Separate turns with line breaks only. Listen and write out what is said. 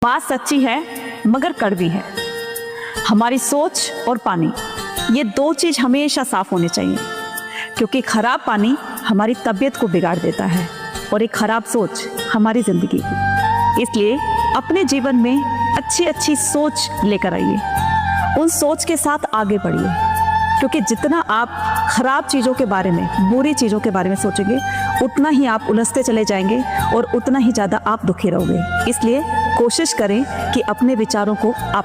बात सच्ची है मगर कड़वी है। हमारी सोच और पानी, ये दो चीज हमेशा साफ होनी चाहिए, क्योंकि खराब पानी हमारी तबीयत को बिगाड़ देता है और एक खराब सोच हमारी जिंदगी को। इसलिए अपने जीवन में अच्छी अच्छी सोच लेकर आइए, उन सोच के साथ आगे बढ़िए, क्योंकि जितना आप खराब चीज़ों के बारे में, बुरी चीज़ों के बारे में सोचेंगे, उतना ही आप उलझते चले जाएंगे और उतना ही ज़्यादा आप दुखी रहोगे। इसलिए कोशिश करें कि अपने विचारों को आप